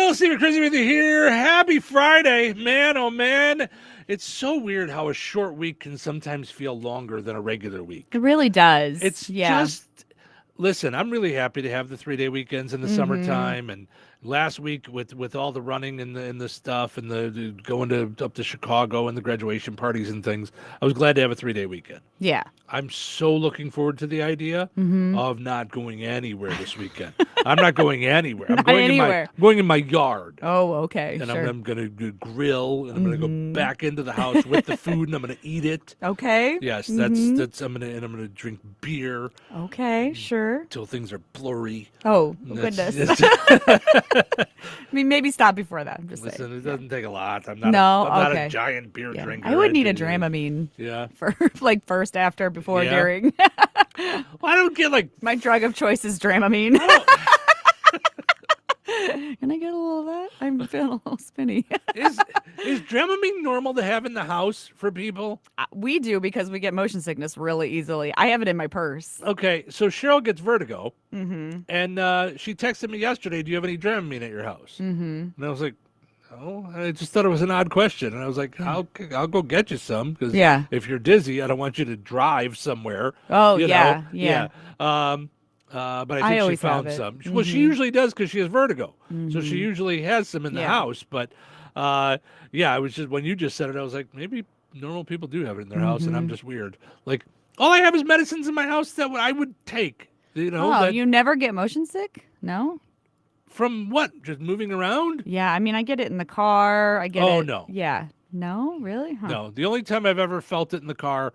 Little Steven Crazy with you here. Happy Friday. Man, oh man. It's so weird how a short week can sometimes feel longer than a regular week. It really does. It's yeah. just, listen, I'm really happy to have the 3-day weekends in the summertime, and last week with all the running and the stuff and the going up to Chicago and the graduation parties and things, I was glad to have a 3-day weekend. Yeah. I'm so looking forward to the idea of not going anywhere this weekend. I'm not going anywhere. I'm Not going anywhere. going in my yard. Oh, okay. And sure. I'm going to grill, and I'm going to go back into the house with the food, and I'm going to eat it. Okay. Yes, that's I'm going to drink beer Okay. Sure. till things are blurry. Oh, And goodness. that's- I mean, maybe stop before that. I'm just saying. listen, it doesn't take a lot. I'm not No, I'm not a okay. giant beer Yeah. drinker. I would need a anything. Dramamine Yeah. for like first, after, before, Yeah. during. Well, I don't get like My drug of choice is Dramamine. I don't- Can I get a little of that? I'm feeling a little spinny. is Dramamine normal to have in the house for people? We do because we get motion sickness really easily. I have it in my purse. Okay, so Cheryl gets vertigo, and she texted me yesterday, do you have any Dramamine at your house? And I was like, oh, I just thought it was an odd question. And I was like, I'll go get you some, because Yeah. if you're dizzy, I don't want you to drive somewhere. Oh, you yeah, know? yeah. But I I think she always have found it. some. Well, she usually does because she has vertigo. So she usually has some in the Yeah. house. But yeah, I was just, when you just said it, I was like, maybe normal people do have it in their house, and I'm just weird. Like, all I have is medicines in my house that I would take. You know, Oh, that, you never get motion sick? No? from what? Just moving around? Yeah, I mean, I get it in the car. I get it. Oh, no. Yeah. No, really? Huh. No, the only time I've ever felt it in the car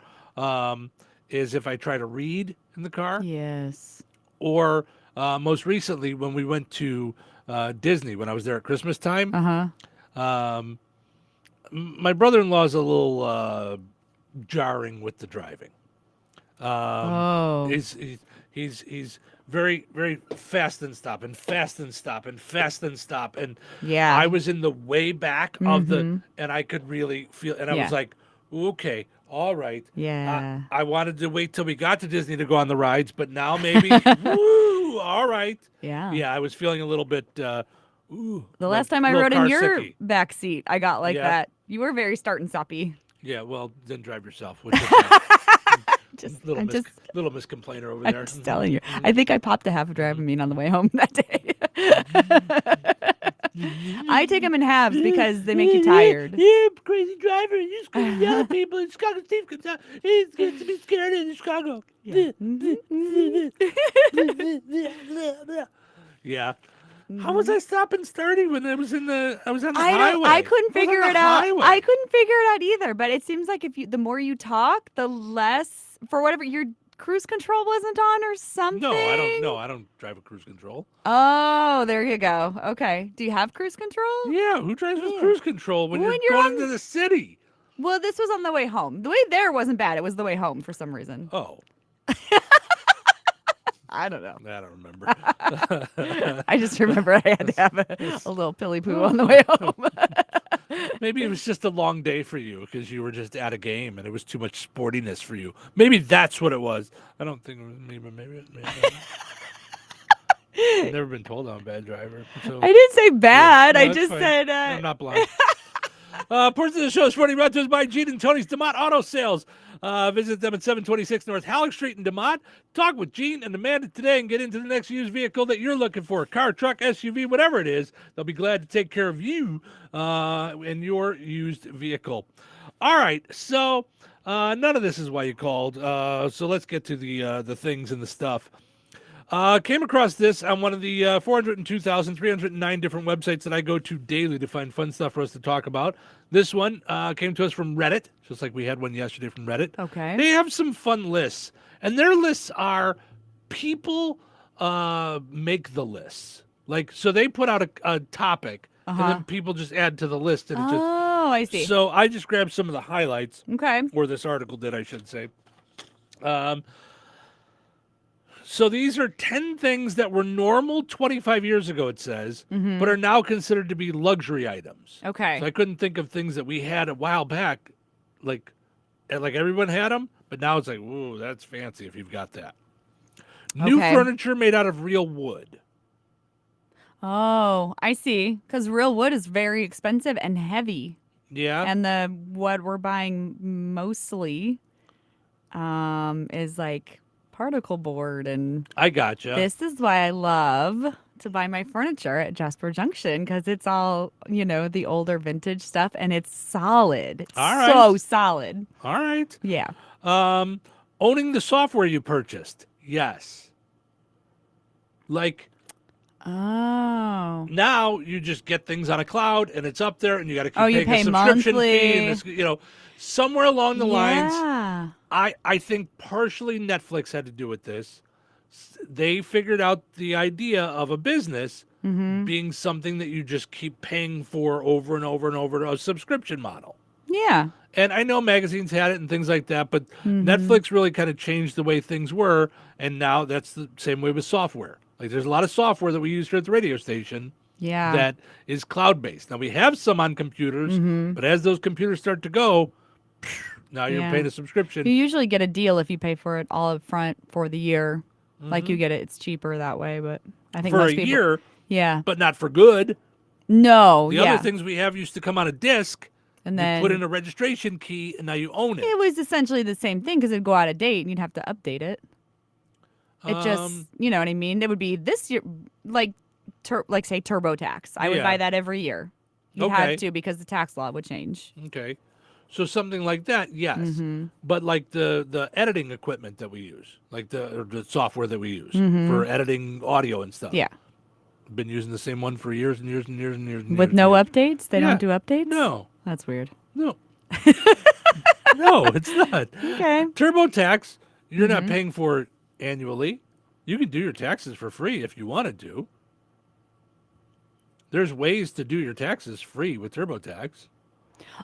is if I try to read in the car, Yes. or most recently when we went to Disney when I was there at Christmas time. Uh-huh. My brother-in-law is a little jarring with the driving. Oh. He's very, very fast and stop and fast and stop and fast and stop. And Yeah. I was in the way back of the, and I could really feel, and I Yeah. was like, okay, all right. Yeah. I wanted to wait till we got to Disney to go on the rides, but now maybe, woo, all right. Yeah. Yeah, I was feeling a little bit, The like last time I little rode in car your sicky. back seat, I got like Yeah. that. You were very start and stoppy. Yeah, well, then drive yourself. Which is fine. I'm just little miscomplainer over I'm there. just telling you. I think I popped a half of Dramamine on the way home that day. I take them in halves because they make you tired. Yeah, crazy driver. He's going to yell at people. And Chicago Steve comes out. He's going to be scared in Chicago. Yeah. How was I stopping starting when I was on the highway? I couldn't was on figure the it out. highway. I couldn't figure it out either. But it seems like the more you talk, the less, for whatever, your cruise control wasn't on or something. No, I don't. No, I don't drive a cruise control. Oh, there you go. Okay. Do you have cruise control? Yeah, who drives with Yeah. cruise control when When you're you're going on- to the city? Well, this was on the way home. The way there wasn't bad. It was the way home for some reason. Oh, I don't know. I don't remember. I just remember I had to have a little pilly poo on the way home. Maybe it was just a long day for you because you were just at a game and it was too much sportiness for you. Maybe that's what it was. I don't think it was me, but maybe. I've never been told I'm a bad driver. So, I didn't say bad. no, I that's just fine. said. I'm not blind. Portion of the show is brought to us by Gene and Tony's DeMott Auto Sales. Visit them at 726 North Halleck Street in DeMott. Talk with Gene and Amanda today and get into the next used vehicle that you're looking for. Car, truck, SUV, whatever it is. They'll be glad to take care of you in your used vehicle. All right, so none of this is why you called. So let's get to the things and the stuff. Came across this on one of the 402,309 different websites that I go to daily to find fun stuff for us to talk about. This one came to us from Reddit, just like we had one yesterday from Reddit. Okay. They have some fun lists, and their lists are people make the lists. Like, so they put out a topic, and then people just add to the list. And it just, Oh, I see. so I just grabbed some of the highlights, Okay. or this article did, I should say. So these are 10 things that were normal 25 years ago, it says, but are now considered to be luxury items. Okay. So I couldn't think of things that we had a while back, like everyone had them, but now it's like, whoa, that's fancy if you've got that. New Okay. furniture made out of real wood. Oh, I see. Because real wood is very expensive and heavy. Yeah. And the what we're buying mostly is like particle board. And I gotcha. this is why I love to buy my furniture at Jasper Junction because it's all, the older vintage stuff and it's solid. It's All so right. solid. All right. Yeah. Owning the software you purchased. Yes. Like Oh. now you just get things on a cloud and it's up there and you got to keep Oh, you paying a pay subscription monthly. fee. And it's, somewhere along the lines, Yeah. I think partially Netflix had to do with this. They figured out the idea of a business being something that you just keep paying for over and over and over, a subscription model. Yeah. And I know magazines had it and things like that, but Netflix really kind of changed the way things were. And now that's the same way with software. Like there's a lot of software that we use here at the radio station Yeah. that is cloud-based. Now we have some on computers, but as those computers start to go, now you're Yeah. paying a subscription. You usually get a deal if you pay for it all up front for the year. Like you get it's cheaper that way, but I think for most a people, year, yeah. but not for good. No, The yeah. other things we have used to come on a disc. And you then put in a registration key, and now you own it. it was essentially the same thing because it'd go out of date and you'd have to update it. It just, you know what I mean? It would be this year, like say TurboTax. I would Yeah. buy that every year. You Okay. have to because the tax law would change. Okay. So something like that, yes. But like the editing equipment that we use, like the software that we use for editing audio and stuff. Yeah. Been using the same one for years and years and years and years. And With years no and years. updates? They Yeah. don't do updates? No. That's weird. No. No, it's not. Okay. TurboTax, you're not paying for it annually. You can do your taxes for free if you wanted to. There's ways to do your taxes free with TurboTax.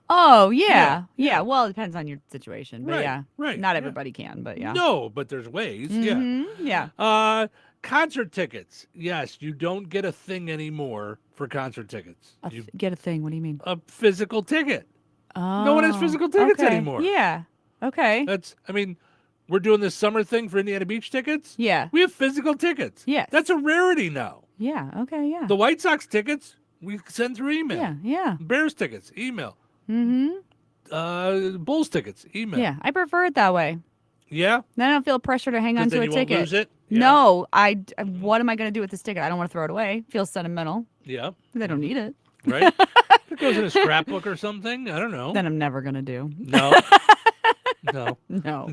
Oh, yeah. Yeah, Yeah. Well, it depends on your situation. But Right, yeah. right, Not yeah. everybody can, but yeah. No, but there's ways. Yeah. Mhm, yeah. Concert tickets. Yes, you don't get a thing anymore for concert tickets. You Get a thing. What do you mean? a physical ticket. Oh. No one has physical tickets okay. anymore. Yeah. Okay. We're doing this summer thing for Indiana Beach tickets. Yeah. We have physical tickets. Yes. That's a rarity now. Yeah. Okay. Yeah. The White Sox tickets, we send through email. Yeah. Yeah. Bears tickets, email. Mm-hmm. Bulls tickets, email. Yeah. I prefer it that way. Yeah? Then I don't feel pressure to hang on 'Cause to then a you won't ticket. lose it? Yeah. No. What am I going to do with this ticket? I don't want to throw it away. Feels sentimental. Yeah. They don't need it. Right? It goes in a scrapbook or something. I don't know. Then I'm never going to do. No. No. No.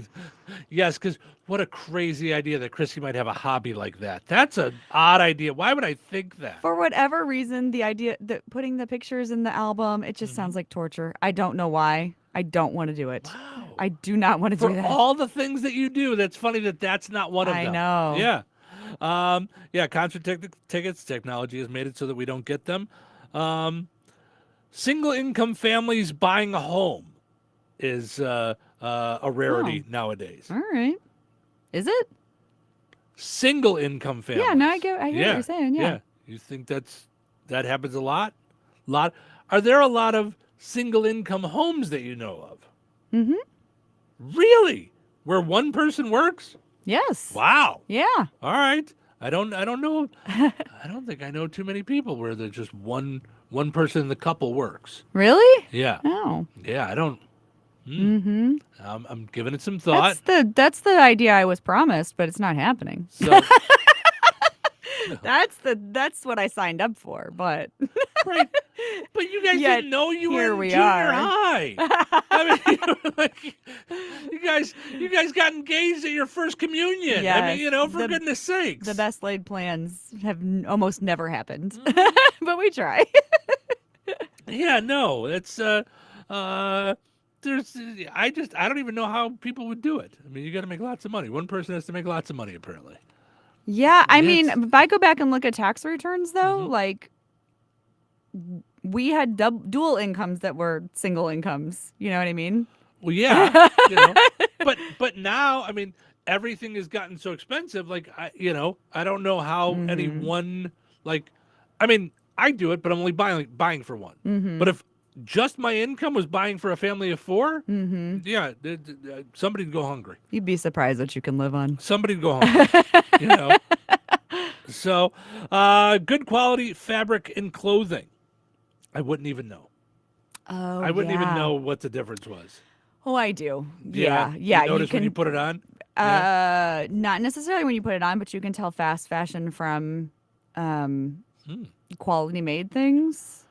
Yes, because what a crazy idea that Chrissy might have a hobby like that. That's an odd idea. Why would I think that? For whatever reason, the idea that putting the pictures in the album, it just sounds like torture. I don't know why. I don't want to do it. Wow. I do not want to For do that. all the things that you do, that's funny that that's not one of I them. know. Yeah. Concert tickets, technology has made it so that we don't get them. Single income families buying a home is a rarity nowadays. All right. Is it? Single income families. Yeah, no, I get what you're saying. Yeah. You think that happens a lot? Are there a lot of single income homes that you know of? Really? Where one person works? Yes. Wow. Yeah. All right. I don't know. I don't think I know too many people where there's just one person in the couple works. Really? Yeah. Oh. Yeah, I don't. I'm giving it some thought. That's the idea I was promised, but it's not happening. So That's what I signed up for, but right. But you guys Yet, didn't know you were here in we junior are. high. I mean, you guys got engaged at your first communion. I mean, Yes. for goodness sakes. the best laid plans have almost never happened. But we try. Yeah, no, it's there's I don't even know how people would do it. I mean, you got to make lots of money. One person has to make lots of money apparently. Yeah, I mean, It's- if I go back and look at tax returns, though, like we had dual incomes that were single incomes. You know what I mean? Well, yeah, but now, I mean, everything has gotten so expensive. Like, I don't know how any one, like, I mean, I do it, but I'm only buying for one. But if just my income was buying for a family of four, yeah, somebody'd go hungry. You'd be surprised what you can live on. Somebody'd go hungry. So, good quality fabric and clothing. I wouldn't even know. Oh, I wouldn't even yeah. know what the difference was. Oh, I do. Yeah. Yeah. You Yeah. You notice when you can, put it on? Yeah. not necessarily when you put it on, but you can tell fast fashion from Hmm. quality made things.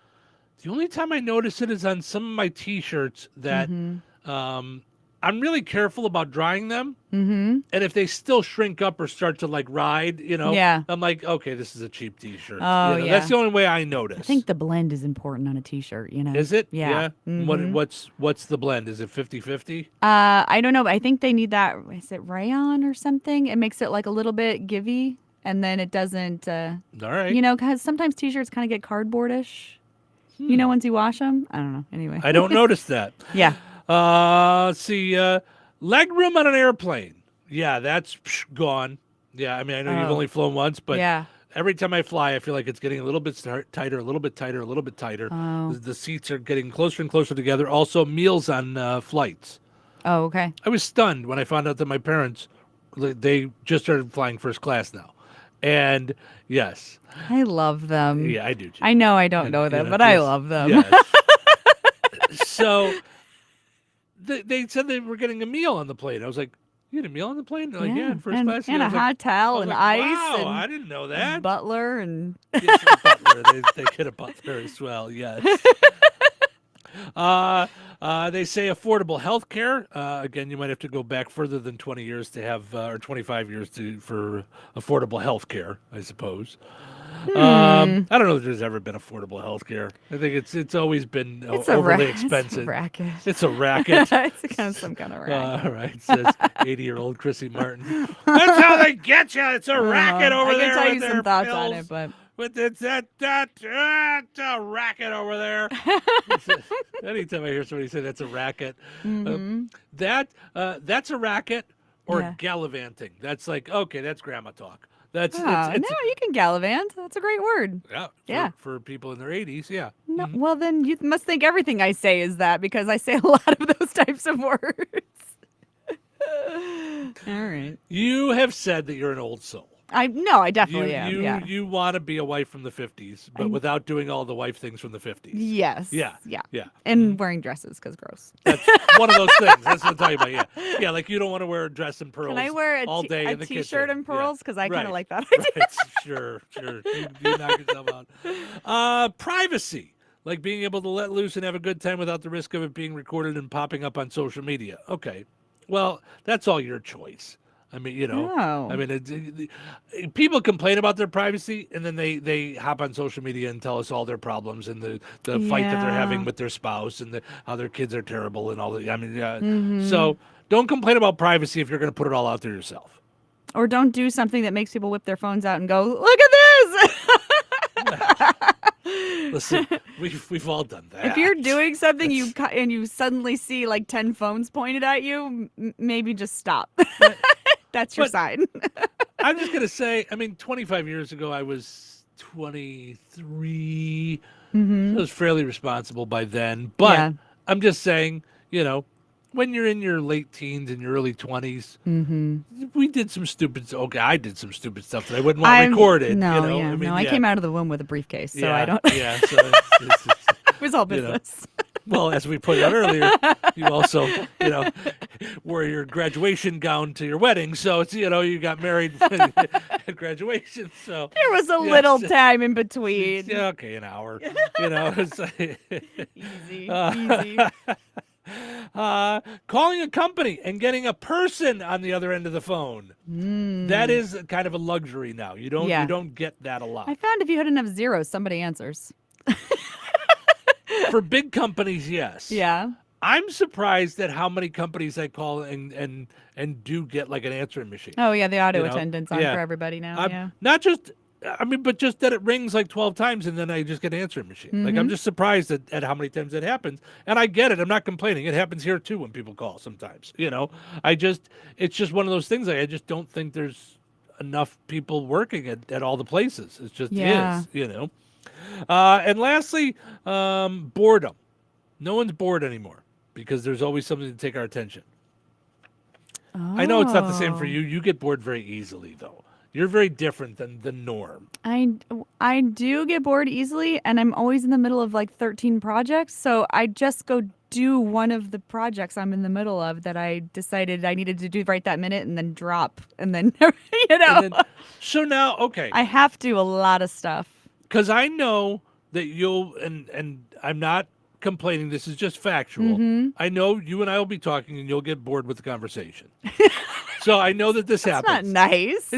The only time I notice it is on some of my T-shirts that Mm-hmm. um, I'm really careful about drying them. Mm-hmm. And if they still shrink up or start to like ride, Yeah. I'm like, okay, this is a cheap T-shirt. Oh, That's yeah. the only way I I notice. think the blend is important on a t-shirt. Is it? Yeah. Yeah. Mm-hmm. What's the blend? Is it 50-50? I don't know, but I think they need that. Is it rayon or something? It makes it like a little bit givey, and then it doesn't. All right. Because sometimes t-shirts kind of get cardboardish. Hmm. Once you wash them. I don't know. Anyway. I don't notice that. Yeah. Let's see. Leg room on an airplane. Yeah, that's gone. Yeah, I mean, I know you've Oh. only flown once, but Yeah. every time I fly, I feel like it's getting a little bit tighter, a little bit tighter, a little bit tighter. Oh. The seats are getting closer and closer together. Also, meals on flights. Oh. Okay. I was stunned when I found out that my parents, they just started flying first class now. And yes, I love them. yeah, I do too. I know I don't And, know them, but I yes, love them. Yes. So they said they were getting a meal on the plane. I was like, you had a meal on the plane? They're like, yeah, in first and, class. and I a was like, hotel and like, ice wow, and I didn't know that. butler and Yes, a butler. They get a butler as well. Yes. They say affordable health care. Again, you might have to go back further than 20 years to have, or 25 years for affordable health care, I suppose. I don't know if there's ever been affordable health care. I think it's always been overly expensive. It's a racket. It's a racket. It's kind of some kind of racket. All right, says 80-year-old Chrissy Martin. That's how they get you. It's a racket over I there. can tell with you their some thoughts on pills. it, but But it's that's a racket over there. Anytime I hear somebody say that's a racket, that's a racket or Yeah. gallivanting. That's like, okay, that's grandma talk. That's oh, it's no, you can gallivant. That's a great word. yeah, Yeah. for people in their 80s, yeah. No, well, then you must think everything I say is that because I say a lot of those types of words. All right. You have said that you're an old soul. I definitely am. Yeah. You want to be a wife from the 50s, but without doing all the wife things from the 50s. Yes. Yeah. Yeah. Yeah. And wearing dresses because gross. That's one of those things. That's what I'm talking about. Yeah. Yeah, like you don't want to wear a dress and pearls Can I wear all day in the t-shirt kitchen. and pearls? Because I kind of Right. like that idea. Right. Sure. You knock yourself out. Privacy. Like being able to let loose and have a good time without the risk of it being recorded and popping up on social media. Okay. Well, that's all your choice. I mean, Oh. I mean, people complain about their privacy, and then they hop on social media and tell us all their problems and the fight that they're having Yeah. with their spouse and how their kids are terrible and all that. I mean, so don't complain about privacy if you're going to put it all out there yourself. Or don't do something that makes people whip their phones out and go, "Look at this." Listen, we've all done that. If you're doing something and you suddenly see like 10 phones pointed at you, maybe just stop. That's your sign. I'm just going to say, I mean, 25 years ago, I was 23. I was fairly responsible by then. But Yeah. I'm just saying, when you're in your late teens and your early 20s, we did some stupid. Okay, I did some stupid stuff that I wouldn't want recorded. No, I yeah, mean, no, I came out of the womb with a briefcase, so I don't. Yeah, so it's It was all business. well, as we pointed out earlier, you also, wore your graduation gown to your wedding. So it's, you got married at graduation. So There was a yes. little time in between. Yeah, okay, an hour. It's Easy, Uh, easy. calling a company and getting a person on the other end of the phone. That is kind of a luxury now. You don't get that a lot. I found if you hit enough zeros, somebody answers. For big companies, yes. Yeah. I'm surprised at how many companies I call and do get like an answering machine. Oh yeah, the auto You know? attendant's on Yeah. for everybody now. Yeah. Not just, but just that it rings like 12 times and then I just get an answering machine. Like I'm just surprised at how many times that happens. And I get it. I'm not complaining. It happens here too when people call sometimes. It's just one of those things. I just don't think there's enough people working at all the places. It just Yeah. is. And lastly, boredom. No one's bored anymore because there's always something to take our attention. I know it's not the same for Oh. you. You get bored very easily, though. You're very different than the norm. I do get bored easily, and I'm always in the middle of like 13 projects. So I just go do one of the projects I'm in the middle of that I decided I needed to do right that minute, and then drop, and then So now, okay, I have to do a lot of stuff. because I know that you'll, and I'm not complaining. This is just factual. Mm-hmm. I know you and I will be talking, and you'll get bored with the conversation. So I know that this That's happens. not nice.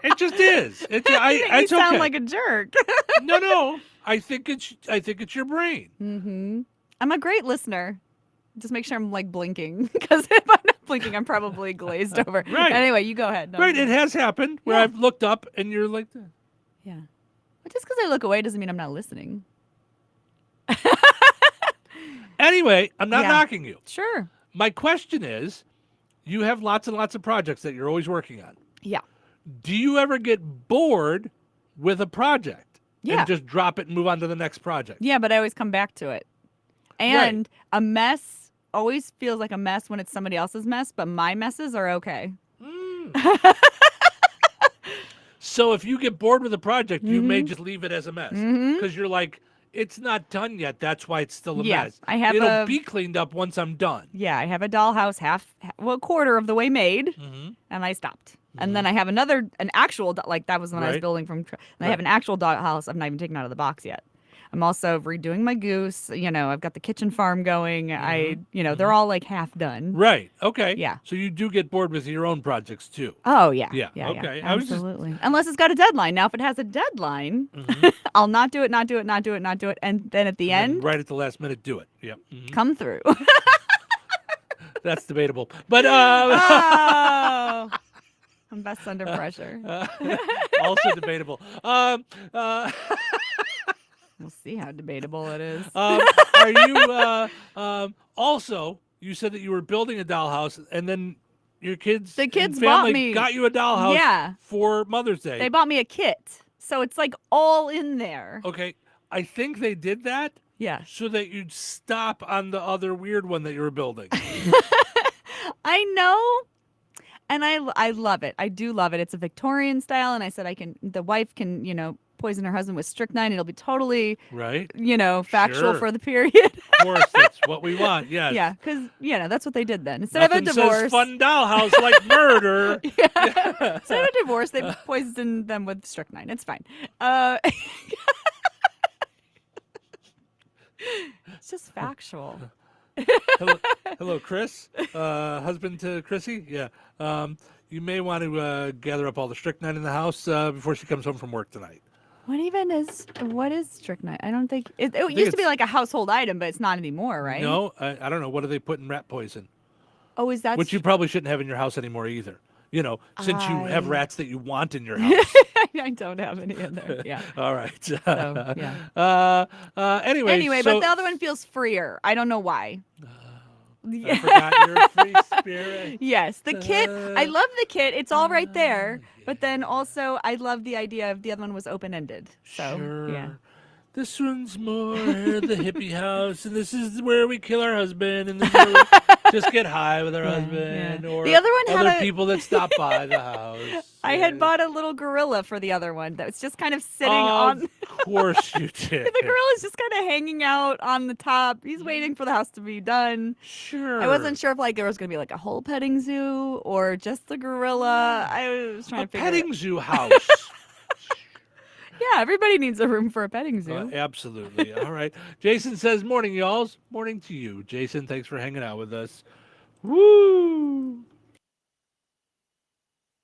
It just is. You It's sound okay. like a jerk. No. I think it's your brain. Mm-hmm. I'm a great listener. Just make sure I'm like blinking, because if I'm not blinking, I'm probably glazed over. Right. Anyway, you go ahead. No, Right. no. It has happened where Yeah. I've looked up and you're like, Yeah. But just because I look away doesn't mean I'm not listening. anyway, I'm not Yeah. knocking you. Sure. My question is, you have lots and lots of projects that you're always working on. Yeah. Do you ever get bored with a project Yeah. and just drop it and move on to the next project? Yeah, but I always come back to it. And a mess always feels like a mess when it's somebody else's mess, but my messes are okay. So if you get bored with a project, you may Mhm. just leave it as a mess Mhm. because you're like, it's not done yet. That's why it's still a Yeah, mess. I have It'll a- be cleaned up once I'm done. Yeah, I have a dollhouse a quarter of the way made, Mm-hmm. and I stopped. And then I have an actual, like that was when I was Right. building from, and I Right. have an actual dollhouse I've not even taken out of the box yet. I'm also redoing my goose. I've got the kitchen farm going. They're all like half done. Right. Okay. Yeah. So you do get bored with your own projects too. Oh yeah. Yeah, okay. I was just- Absolutely. Unless it's got a deadline. Now, if it has a deadline, Mhm. I'll not do it, and then at the And then end, right at the last minute, do it. Yeah. Mhm. come through. That's debatable. But Oh, I'm best under pressure. also debatable. We'll see how debatable it is. Are you also? You said that you were building a dollhouse, and then your kids, The and kids bought family me- got you a dollhouse Yeah. for Mother's Day. They bought me a kit, so it's like all in there. Okay, I think they did that Yeah. so that you'd stop on the other weird one that you were building. I know. And I love it. I do love it. It's a Victorian style, and I said the wife can, poison her husband with strychnine. It'll be totally, Right? factual Sure. for the period. Of course, that's what we want. Yes. Yeah, because, that's what they did then. Instead Nothing of a divorce. says fun dollhouse like murder. Instead of a divorce, they poisoned them with strychnine. It's fine. It's just factual. Hello, Chris. Husband to Chrissy. Yeah. You may want to gather up all the strychnine in the house before she comes home from work tonight. What is strychnine? I don't think it think used to be it's- like a household item, but it's not anymore, right? No, I don't know. What do they put in rat poison? Oh, is that Which you probably shouldn't have in your house anymore either. Since you have I- rats that you want in your house. I don't have any in there. Yeah. All right. yeah. Anyway, But the other one feels freer. I don't know why. I forgot your free spirit. Yes, the kit. I love the kit. It's all right there. But then also, I love the idea of the other one was open ended. So Sure. yeah. This one's more the hippie house, and this is where we kill our husband, and then we just get high with our husband, yeah. or The other one had other a- people that stop by the house. I had bought a little gorilla for the other one that was just kind of sitting on. Of course you did. The gorilla's just kind of hanging out on the top. He's waiting for the house to be done. Sure. I wasn't sure if there was gonna be like a whole petting zoo or just the gorilla. I was trying A to figure. petting zoo house. Yeah, everybody needs a room for a petting zoo. Absolutely. All right. Jason says, morning, y'alls. Morning to you. Jason, thanks for hanging out with us. Woo!